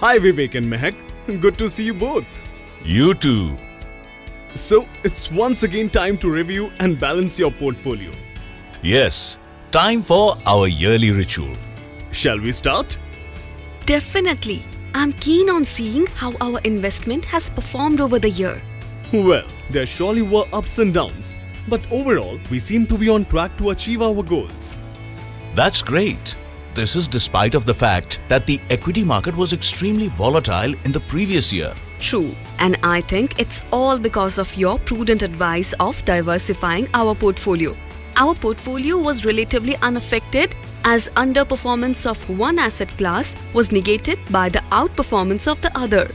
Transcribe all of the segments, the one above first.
Hi Vivek and Mehak, good to see you both. You too. So, it's once again time to review and balance your portfolio. Yes, time for our yearly ritual. Shall we start? Definitely. I'm keen on seeing how our investment has performed over the year. Well, there surely were ups and downs, but overall, we seem to be on track to achieve our goals. That's great. This is despite of the fact that the equity market was extremely volatile in the previous year. True. And I think it's all because of your prudent advice of diversifying our portfolio. Our portfolio was relatively unaffected as underperformance of one asset class was negated by the outperformance of the other.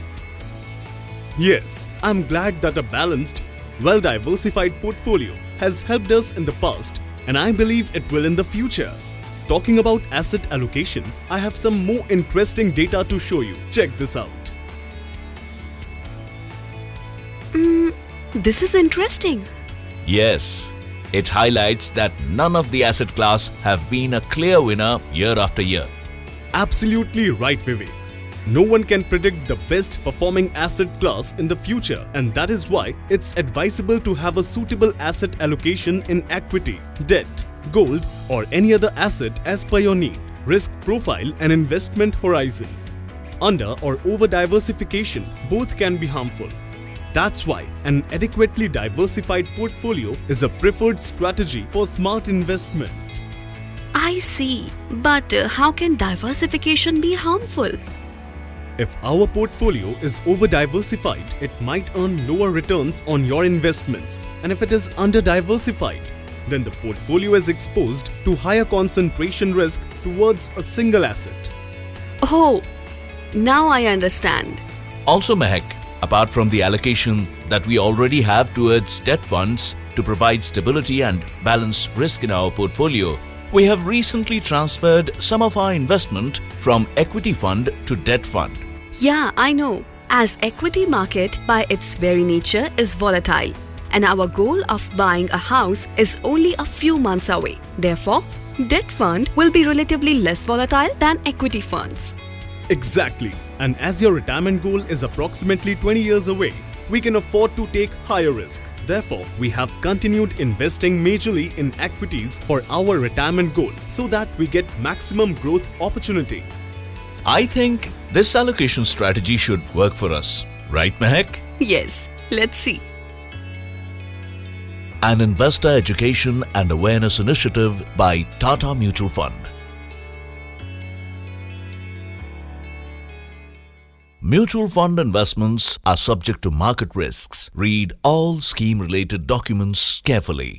Yes, I'm glad that a balanced, well-diversified portfolio has helped us in the past, and I believe it will in the future. Talking about asset allocation, I have some more interesting data to show you. Check this out. This is interesting. Yes, it highlights that none of the asset class have been a clear winner year after year. Absolutely right, Vivek. No one can predict the best performing asset class in the future, and that is why it's advisable to have a suitable asset allocation in equity, debt, gold, or any other asset as per your need, risk profile, and investment horizon. Under or over diversification both can be harmful. That's why an adequately diversified portfolio is a preferred strategy for smart investment. I see. But how can diversification be harmful? If our portfolio is over-diversified, it might earn lower returns on your investments. And if it is under-diversified, then the portfolio is exposed to higher concentration risk towards a single asset. Oh, now I understand. Also, Mehak, apart from the allocation that we already have towards debt funds to provide stability and balance risk in our portfolio, we have recently transferred some of our investment from equity fund to debt fund. Yeah, I know. As equity market by its very nature is volatile, and our goal of buying a house is only a few months away. Therefore, debt fund will be relatively less volatile than equity funds. Exactly. And as your retirement goal is approximately 20 years away, we can afford to take higher risk. Therefore, we have continued investing majorly in equities for our retirement goal so that we get maximum growth opportunity. I think this allocation strategy should work for us. Right, Mehak? Yes, let's see. An investor education and awareness initiative by Tata Mutual Fund. Mutual fund investments are subject to market risks. Read all scheme-related documents carefully.